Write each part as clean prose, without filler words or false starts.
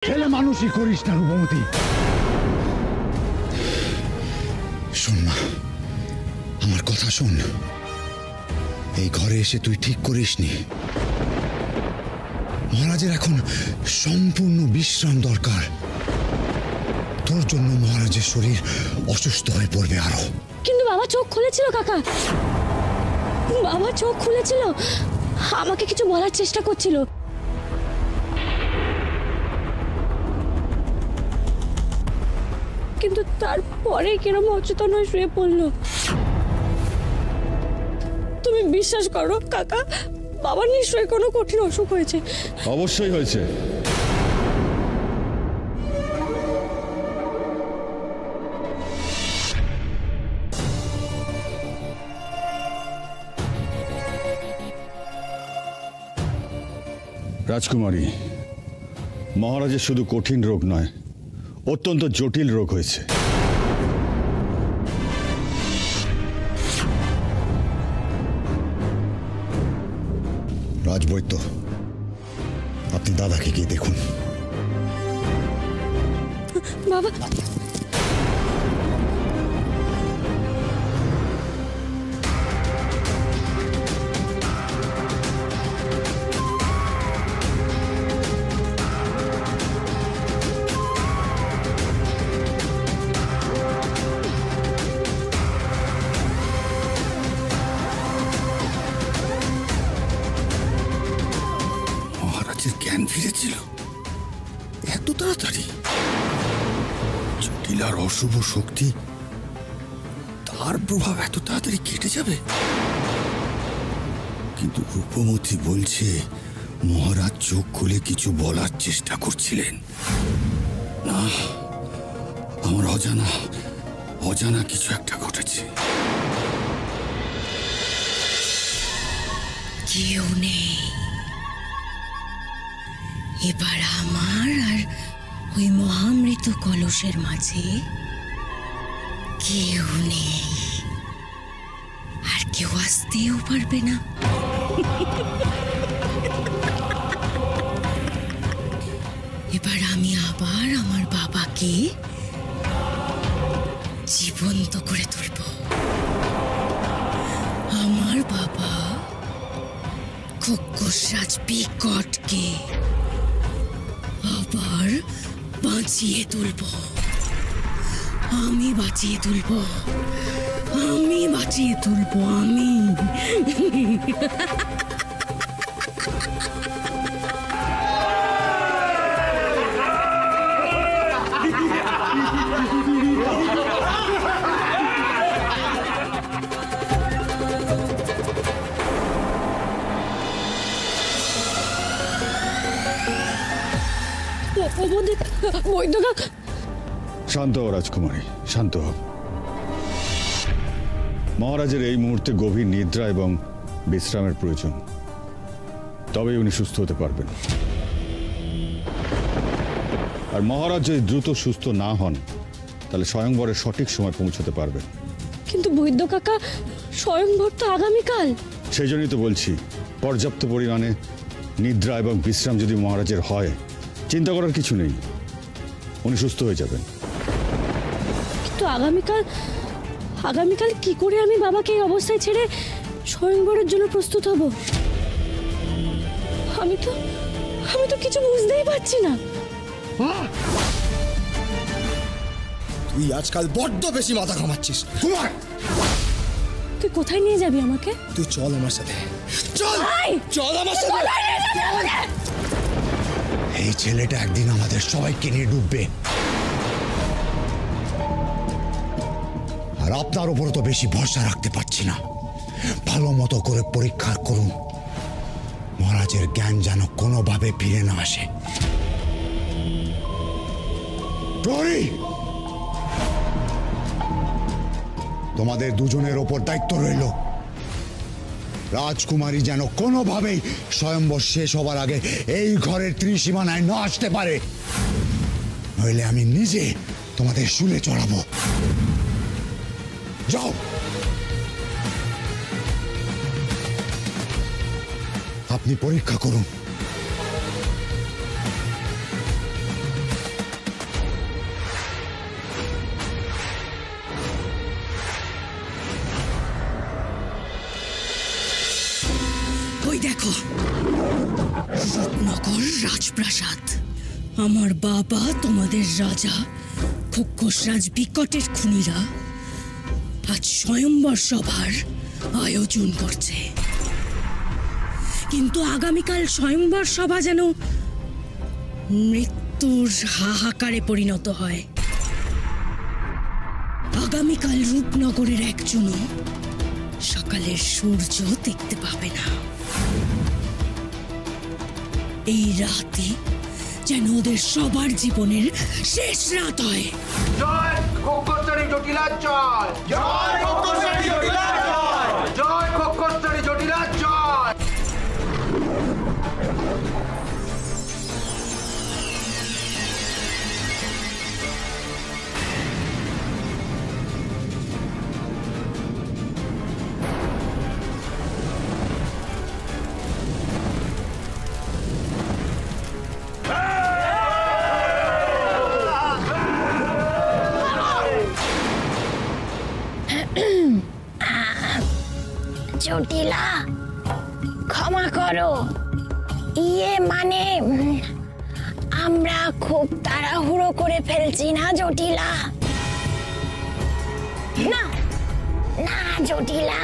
ছেলে মানুষই করিস না রূপমতি। শোন মা, আমার কথা শোন। এই ঘরে এসে তুই ঠিক করিসনি। মহারাজের এখন সম্পূর্ণ বিশ্রাম দরকার। তোর জন্য মহারাজের শরীর অসুস্থ হয়ে পড়বে আরো। কিন্তু বাবা চোখ খুলেছিল কাকা, বাবা চোখ খুলেছিল, আমাকে কিছু বলার চেষ্টা করছিল। কিন্তু তারপরে কিরম অচেতন হয়ে শুয়ে পড়লো। তুমি বিশ্বাস করো কাকা, বাবার নিশ্চয়ই কোনো কঠিন অসুখ হয়েছে। অবশ্যই হয়েছে। রাজকুমারী, মহারাজের শুধু কঠিন রোগ নয়, অত্যন্ত জটিল রোগ হয়েছে। রাজবৈদ্য, আপনি দাদাকে গিয়ে দেখুন। বাবা, জ্ঞান ফিরেছিল এত তাড়াতাড়ি? জটিল আর অশুভ শক্তি, তার প্রভাব এত তাড়াতাড়ি কেটে যাবে? কিন্তু রূপমতি বলছে মহারাজ চোখ খুলে কিছু বলার চেষ্টা করছিলেন। না, আমার অজানা কিছু একটা ঘটেছে। কেউ নেই এবার আমার আর ওই মহামৃত কলসের মাঝে, কেউ নেই, আর কেউ আসতেও পারবে না। এবার আমি আবার আমার বাবাকে জীবন্ত করে তুলব। আমার বাবা খোকসরাজ বিকটকে আবার বাঁচিয়ে তুলব। আমি বাঁচিয়ে তুলব, আমি বাঁচিয়ে তুলব, আমি। শান্ত হও রাজকুমারী, শান্ত হও। মহারাজের এই মুহূর্তে গভীর নিদ্রা এবং বিশ্রামের প্রয়োজন, তবেই উনি সুস্থ হতে পারবেন। আর মহারাজ যদি দ্রুত সুস্থ না হন, তাহলে স্বয়ংবরের সঠিক সময় পৌঁছতে পারবেন। কিন্তু বৈদ্য কাকা, স্বয়ংবর তো আগামীকাল। সেই জন্যই তো বলছি, পর্যাপ্ত পরিমাণে নিদ্রা এবং বিশ্রাম যদি মহারাজের হয়, চিন্তা করার কিছু নেই, উনি সুস্থ হয়ে যাবেন। কিন্তু আগামীকাল কি করে আমি বাবাকে এই অবস্থায় ছেড়ে স্বয়ংবরের জন্য প্রস্তুত হব? আমি তো কিছু বুঝতেই পারছি না। তুই আজকাল বড্ড বেশি মাথা ঘামাচ্ছিস। কুমার, তুই কোথায় নিয়ে যাবি আমাকে? তুই চল আমার সাথে, চল চল আমার সাথে। এই ছেলেটা একদিন আমাদের সবাইকে নিয়ে ডুববে, আর আপনার উপর তো বেশি ভরসা রাখতে পারছি না। ভালো মতো করে পরীক্ষা করুন, মহারাজের জ্ঞান যেন কোনোভাবে ফিরে না আসে। প্রহরী, তোমাদের দুজনের ওপর দায়িত্ব রইল। রাজকুমারী যেন কোনোভাবেই স্বয়ম্বর শেষ হবার আগে এই ঘরের ত্রিসীমানায় না আসতে পারে, নইলে আমি নিজে তোমাদের শুলে চড়াবো। যাও। আপনি পরীক্ষা করুন। রূপনগর রাজপ্রাসাদ। আমার বাবা তোমাদের রাজা খোকস রাজ বিকটের খুনিরা আজ স্বয়ম্বর সভার আয়োজন করছে। কিন্তু আগামীকাল স্বয়ম্বর সভা যেন মৃত্যুর হাহাকারে পরিণত হয়। আগামীকাল রূপনগরের একজনও সকালের সূর্য দেখতে পাবে না। এই রাতে যেন ওদের সবার জীবনের শেষ রাত হয়। জয় খোকসচারী জটিলার জয়, জয় খোকসচারী জটিলার জয়, জয় খোকসচারী জটিলার জয়। জটিলা, ক্ষমা করো। মানে আমরা খুব তাড়াহুড়ো করে ফেলছি না জটিলা? না না জটিলা,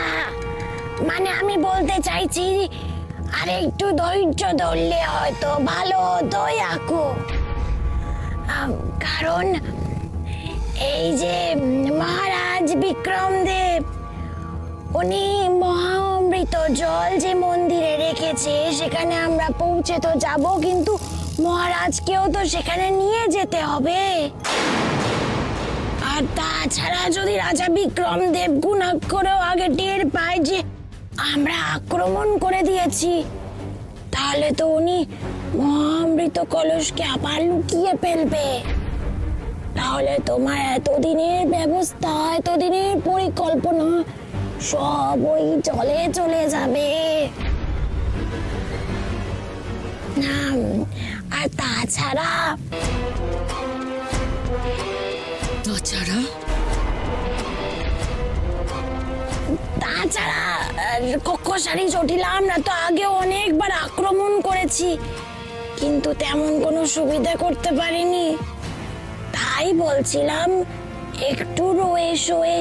মানে আমি বলতে চাইছি আর একটু ধৈর্য ধরলে হয়তো ভালো হতো আকু। কারণ এই যে মহারাজ বিক্রমদেব, উনি মহামৃত জল যে মন্দিরে রেখেছে সেখানে আমরা পৌঁছে তো যাব, কিন্তু মহারাজকেও তো সেখানে নিয়ে যেতে হবে। আর তাছাড়া যদি রাজা বিক্রমদেব গুণাক্ষরেও আগে টের পায় যে আমরা আক্রমণ করে দিয়েছি, তাহলে তো উনি মহামৃত কলসকে আবার লুকিয়ে ফেলবে। তাহলে তোমার এতদিনের ব্যবস্থা, এতদিনের পরিকল্পনা সব ওই জলে চলে যাবে। না, আর তাছাড়া খোকসচারী জটিলা, আমরা তো আগে অনেকবার আক্রমণ করেছি, কিন্তু তেমন কোনো সুবিধা করতে পারিনি। তাই বলছিলাম একটু রয়ে শোয়ে,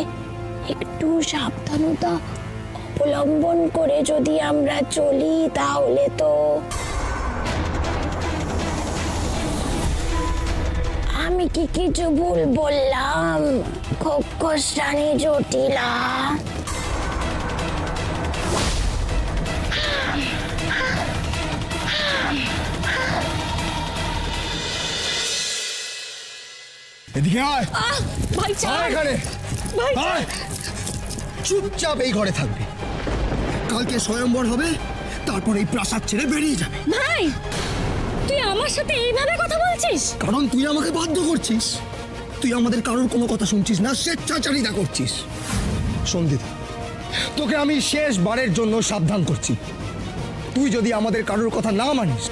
একটু সাবধানতা অবলম্বন করে যদি আমরা চলি তাহলে তো। আমি কি কিছু ভুল বললাম খোকসচারী জটিলা? এদিকে আয়। ভাই আয় এখানে। ভাই আয়। চুপচাপ এই ঘরে থাকবে। কালকে স্বয়ম্বর হবে, তারপর এই প্রাসাদ ছেড়ে বেরিয়ে যাবে। ভাই, তুই আমার সাথে এইভাবে কথা বলছিস? কারণ তুই আমাকে বাধ্য করছিস। তুই আমাদের কারোর কোনো কথা শুনছিস না, স্বেচ্ছাচারিতা করছিস। সন্ধিতা, তোকে আমি শেষবারের জন্য সাবধান করছি। তুই যদি আমাদের কারোর কথা না মানিস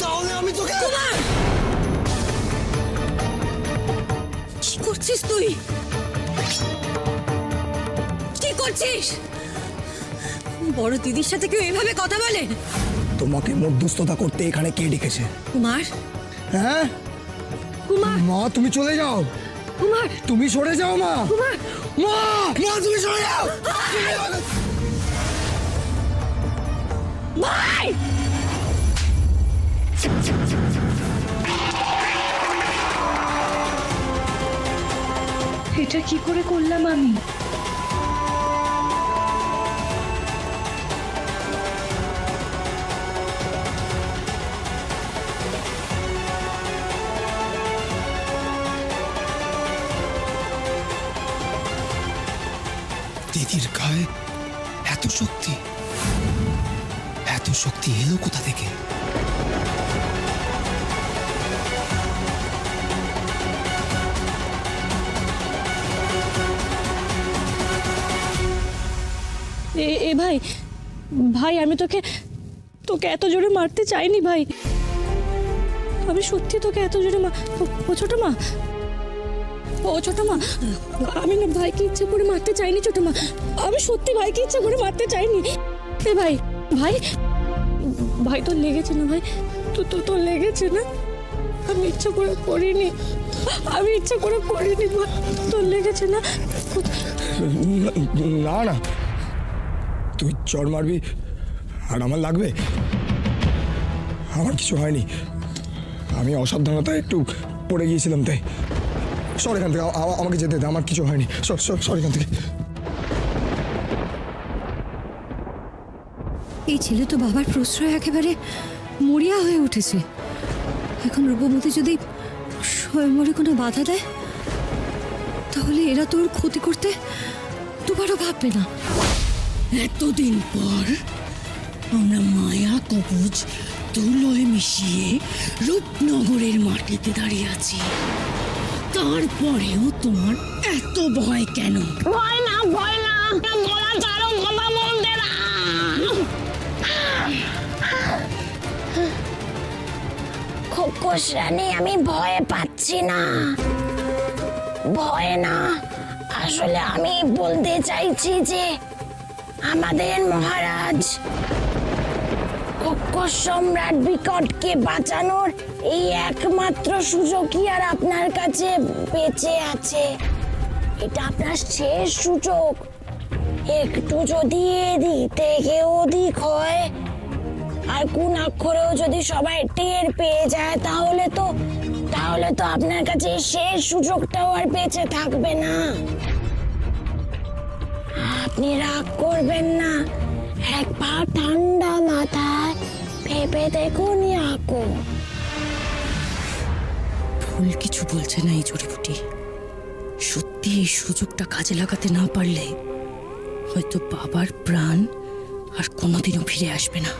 তাহলে আমি তোকে। কি করছিস তুই? কি করছিস? বড় দিদির সাথে কেউ এভাবে কথা বলে? তোমাকে মধ্যস্থতা করতে এখানে কে ডেকেছে? কুমার। হ্যাঁ কুমার। মা, তুমি চলে যাও। কুমার, তুমি সরে যাও মা। কুমার। মা, মা তুমি সরে যাও। ভাই, এটা কি করে করলাম আমি? দিদির গায়ে এত শক্তি, এত শক্তি এলো কোথা থেকে? এ ভাই, ভাই আমি তোকে এত জোরে মারতে চাইনি ভাই। আমি সত্যি তোকে এত জোরে ও ছোট মা, আমি না ভাইকে ইচ্ছা করে মারতে চাইনি ছোট মা। আমি সত্যি ভাইকে ইচ্ছা করে মারতে চাইনি। এ ভাই, ভাই ভাই তোর লেগেছে না ভাই? তো লেগেছে না? আমি ইচ্ছা করে করিনি, আমি ইচ্ছা করে করিনি মা। তোর লেগেছে না? না না, তুই চড় মারবি আর আমার লাগবে? আমার কিছু হয়নি, আমি অসাবধানতায় একটু পড়ে গিয়েছিলাম তাই। সর এখান থেকে, আমাকে যেতে দে, আমার কিছু হয়নি। সর এখান থেকে। এই ছেলে তো বাবার প্রশ্রয় একেবারে মরিয়া হয়ে উঠেছে। এখন রূপবতী যদি স্বয়ংবরে কোনো বাধা দেয়, তাহলে এরা তোর ক্ষতি করতে দুবারও ভাববে না। এতদিন পর আমরা মায়া কবচ ধুলোয় মিশিয়ে রূপনগরের মাটিতে দাঁড়িয়ে আছি, তারপরেও তোমার এত ভয় কেন? ভয় না, ভয় না, তোরা চারো কথা বলতে না। খোকস রানী, আমি ভয় পাচ্ছি না, ভয় না। আসলে আমি বলতে চাইছি যে আমাদের মহারাজ খোকস সম্রাট বিকটকে বাঁচানোর এই একমাত্র সুযোগই আর আপনার কাছে বেঁচে আছে। এটা আপনার শেষ সুযোগ। একটু যদি এদিক থেকে ওদিক হয় আর কোন অক্ষরেও যদি সবাই টের পেয়ে যায়, তাহলে তো আপনার কাছে শেষ সুযোগটাও আর বেঁচে থাকবে না। আপনি রাগ করবেন না, একবার ঠান্ডা মাথায় ভেবে দেখুন ইয়াকু। ভুল কিছু বলছে না এই জড়িবুটি। সত্যি এই সুযোগটা কাজে লাগাতে না পারলে হয়তো বাবার প্রাণ আর কোনোদিনও ফিরে আসবে না।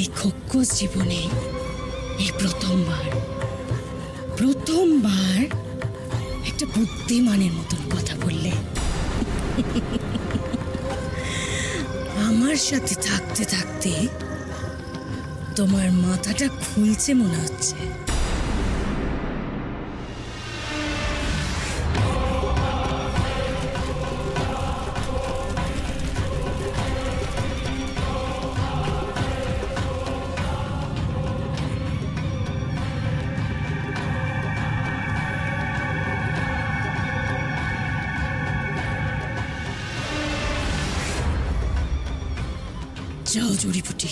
এই খোকস জীবনে এই প্রথমবার একটা বুদ্ধিমানের মতন কথা বললে। আমার সাথে থাকতে থাকতে তোমার মাথাটা খুলছে মনে হচ্ছে। যাও জড়িবুটি,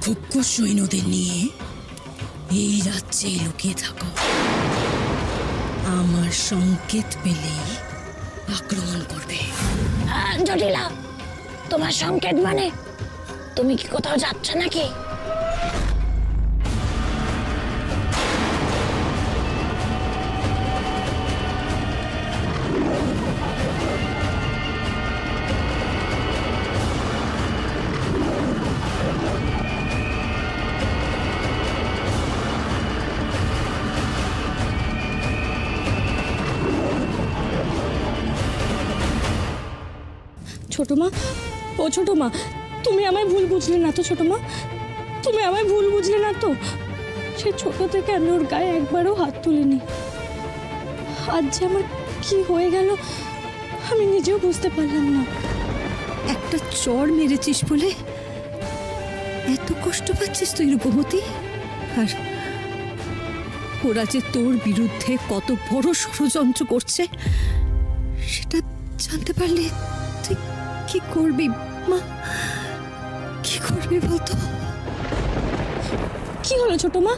খোকস সৈন্যদের নিয়ে এই রাজ্যে লুকিয়ে থাকো। আমার সংকেত পেলেই আক্রমণ করবে। জটিলা, তোমার সংকেত মানে তুমি কি কোথাও যাচ্ছ নাকি? ছোট মা, ও ছোট মা, তুমি আমায় ভুল বুঝলে না তো? ছোট মা, তুমি আমায় ভুল বুঝলে না তো? সে ছোট থেকে আমি ওর গায়ে একবারও হাত তুলিনি। আজ যে আমার কি হয়ে গেল আমি নিজেও বুঝতে পারলাম না। একটা চড় মেরেছিস বলে এত কষ্ট পাচ্ছিস তুই রূপবতী? আর ওরা যে তোর বিরুদ্ধে কত বড় ষড়যন্ত্র করছে সেটা জানতে পারলে তুই কি করবি মা? কি করবি বলতো? কি হলো ছোট মা?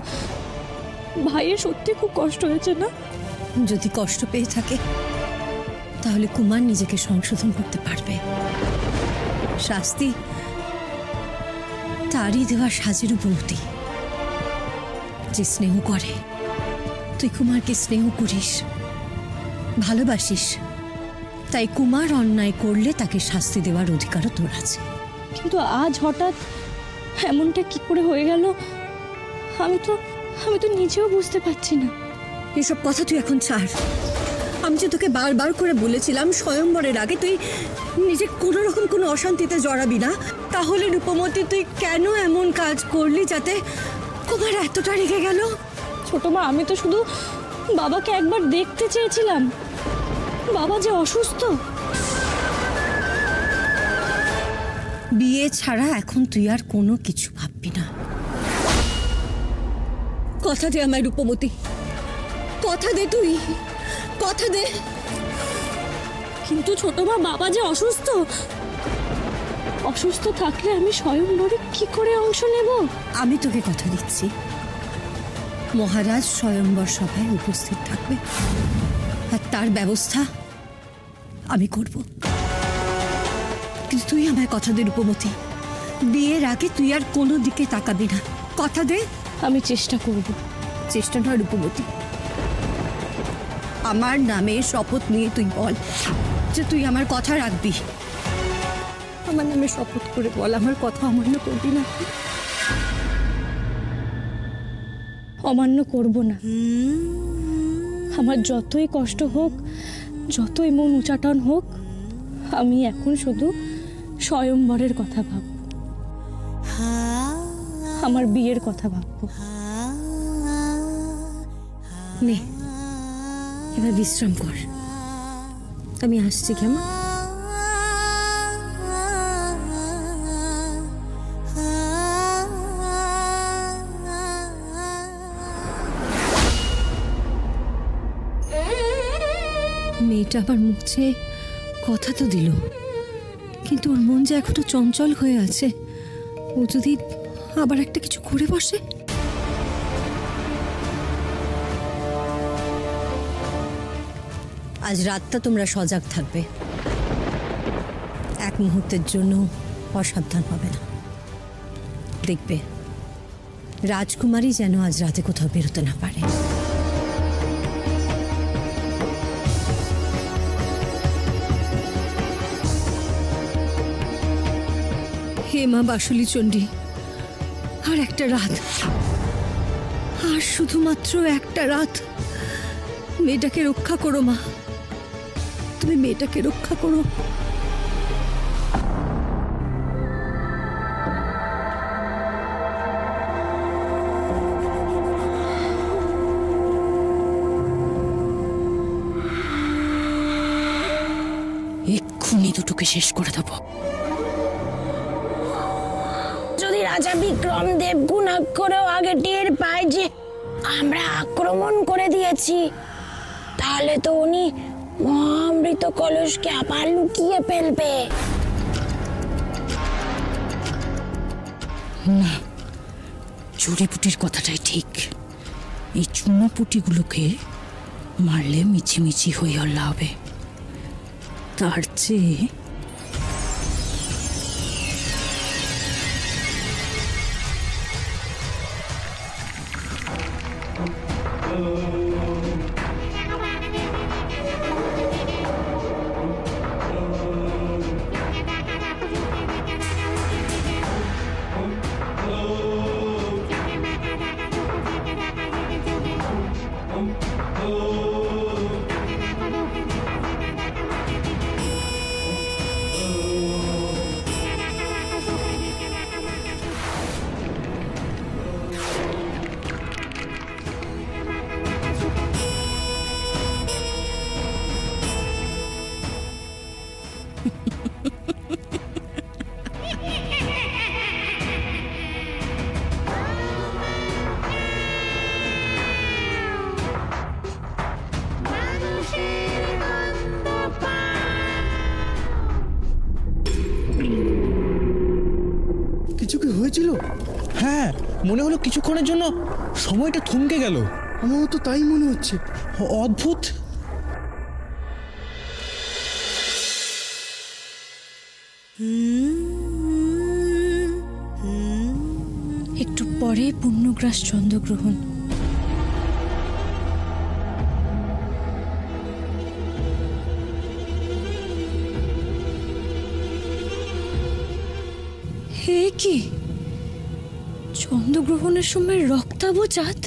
ভাইয়ের সত্যি খুব কষ্ট হয়েছে না? যদি কষ্ট পেয়ে থাকে তাহলে কুমার নিজেকে সংশোধন করতে পারবে। শাস্তি তারই দেওয়া সাজের বৌদি, যে স্নেহ করে। তুই কুমারকে স্নেহ করিস, ভালোবাসিস, তাই কুমার অন্যায় করলে তাকে শাস্তি দেওয়ার অধিকারও তোর আছে। কিন্তু আজ হঠাৎ এমনটা কি করে হয়ে গেল আমি তো নিজেও বুঝতে পারছি না। এসব কথা তুই এখন ছাড়। আমি যে তোকে বারবার করে বলেছিলাম স্বয়ংবরের আগে তুই নিজে কোনো রকম কোনো অশান্তিতে জড়াবি না। তাহলে রূপমতী তুই কেন এমন কাজ করলি যাতে কুমার এতটা রেগে গেল? ছোট মা, আমি তো শুধু বাবাকে একবার দেখতে চেয়েছিলাম। বাবা যে অসুস্থ বিয়ে ছাড়া এখন তুই আর কোনো কিছু ভাববি না। কথা দে আমায় রূপমতি, কথা দে, তুই কথা দে। কিন্তু ছোট মা, বাবা যে অসুস্থ, অসুস্থ থাকলে আমি স্বয়ংবরে কি করে অংশ নেব? আমি তোকে কথা দিচ্ছি, মহারাজ স্বয়ম্বর সভায় উপস্থিত থাকবে আর তার ব্যবস্থা আমি করব। কিন্তু তুই আমায় কথা দে রূপমতি, বিয়ের আগে তুই আর কোনো দিকে তাকাবি না। কথা দে। আমি চেষ্টা করব। চেষ্টা নয় রূপমতি, আমার নামে শপথ নিয়ে তুই বল যে তুই আমার কথা রাখবি। আমার নামে শপথ করে বল, আমার কথা অমান্য করবি না। অমান্য করব না। আমার যতই কষ্ট হোক, যতই মন উচাটন হোক, আমি এখন শুধু স্বয়ম্বরের কথা ভাবব, আমার বিয়ের কথা ভাবব। নে, এবার বিশ্রাম কর, আমি আসছি কেমন। মেয়েটা আমার মুখ চেয়ে কথা তো দিল, কিন্তু ওর মন যে এখনো চঞ্চল হয়ে আছে। ও যদি আবার একটা কিছু করে বসে। আজ রাতটা তোমরা সজাগ থাকবে, এক মুহূর্তের জন্য অসাবধান হবে না। দেখবে রাজকুমারী যেন আজ রাতে কোথাও বেরোতে না পারে। হে মা বাসুলি চণ্ডী, আর একটা রাত, আর শুধুমাত্র একটা রাত। মেয়েটাকে রক্ষা করো মা, তুমি মেয়েটাকে রক্ষা করো। এক্ষুনি দুটোকে শেষ করে দেবো। যদি রাজা বিক্রম দেব গুনাহ করেও আগে টের পায় যে আমরা আক্রমণ করে দিয়েছি, তাহলে তো উনি মহামৃত কলসকে আবার লুকিয়ে ফেলবে। না, চুরিপুটির কথাটাই ঠিক। এই চুনোপুটিগুলোকে মারলে মিছিমিছি হই হল্লা হবে। তার চেয়ে কিছু কি হয়েছিল? হ্যাঁ, মনে হলো কিছুক্ষণের জন্য সময়টা থমকে গেল। আমারও তো তাই মনে হচ্ছে। অদ্ভুত। একটু পরে পূর্ণগ্রাস চন্দ্রগ্রহণ। হে কি, চন্দ্রগ্রহণের সময় রক্তাভ চাঁদ?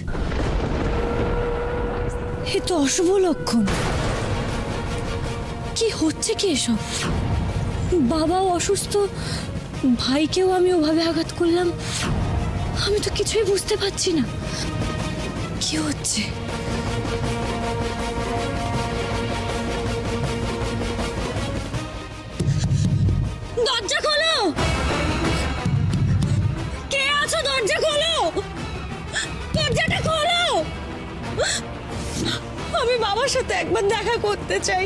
এ তো অশুভ লক্ষণ। কি হচ্ছে কি এসব? বাবাও অসুস্থ, ভাইকেও আমি ওভাবে আঘাত করলাম। আমি তো কিছুই বুঝতে পারছি না কি হচ্ছে। দরজা খোলো। বাবার সাথে একবার দেখা করতে চাই।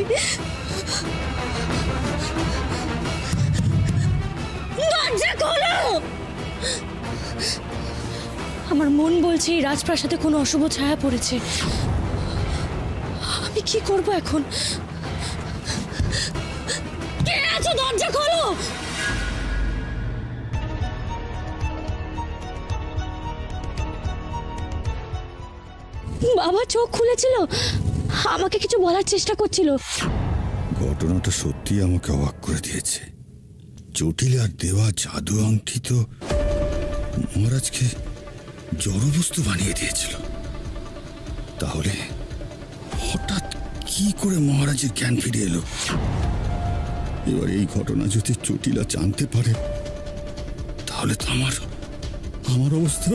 দরজা খোলো। আমার মন বলছে এই রাজপ্রাসাদে কোনো অশুভ ছায়া পড়েছে। আমি কি করব এখন? কে আছো? দরজা খোলো। বাবা চোখ খুলেছিল, আমাকে কিছু বলার চেষ্টা করছিল। ঘটনাটা সত্যি আমাকে অবাক করে দিয়েছে। জটিলার দেওয়া জাদু আংটি তো মহারাজকে জড়বস্তু বানিয়ে দিয়েছিল। তাহলে হঠাৎ কি করে মহারাজের জ্ঞান ফিরে এলো? এবার এই ঘটনা যদি জটিলা জানতে পারে তাহলে তো আমার অবস্থা।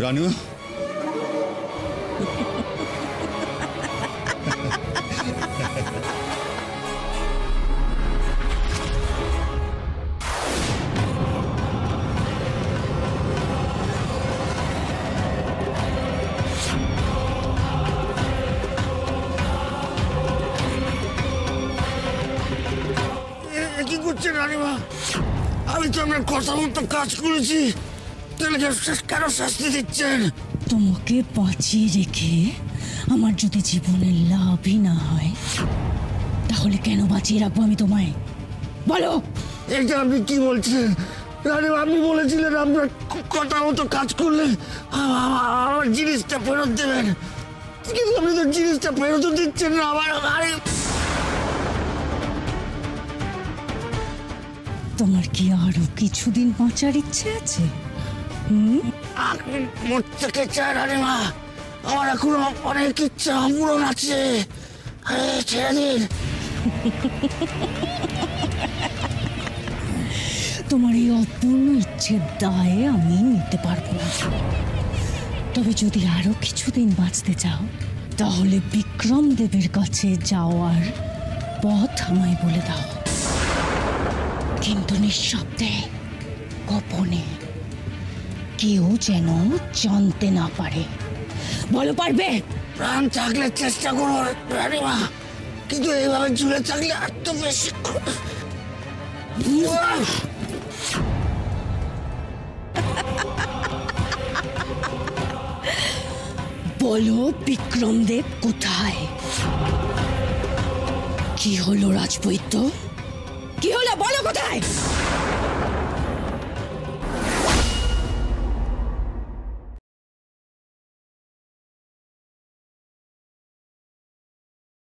রানীমা, কি করছেন রানীমা? আমি তো আপনার কথা মতো কাজ করেছি, তাহলে কেন শাস্তি দিচ্ছেন? তোমাকে বাঁচিয়ে রেখে আমার যদি জীবনের লাভই না হয় তাহলে কেন বাঁচিয়ে রাখবো আমি তোমায়? বলো। এটা আপনি কি বলছেন রানীমা? আপনি বলেছিলেন আপনার কথা মতো কাজ করলে আমার জিনিসটা ফেরত দেবেন, কিন্তু আপনি তো জিনিসটা ফেরতও দিচ্ছেন না। তোমার কি আরো কিছুদিন বাঁচার ইচ্ছে আছে? মোট থেকে চায় রানীমা, আমার এখনো অনেক ইচ্ছা পূরণ আছে, ছেড়ে দিন। তোমার এই অপূর্ণ ইচ্ছের দায়ে আমি নিতে পারবো না। তবে যদি আরো কিছুদিন বাঁচতে চাও তাহলে বিক্রম দেবের কাছে যাওয়ার পথ আমায় বলে দাও, কিন্তু নিঃশব্দে, গোপনে, কেউ যেন জানতে না পারে। বলো, পারবে? প্রাণ থাকলে চেষ্টা করো রানীমা, কিন্তু এইভাবে ঝুলে থাকলে আর তো বেশি। বলো, বিক্রম দেব কোথায়? কি হলো রাজবৈদ্য? কি হলো? বলো কোথায়?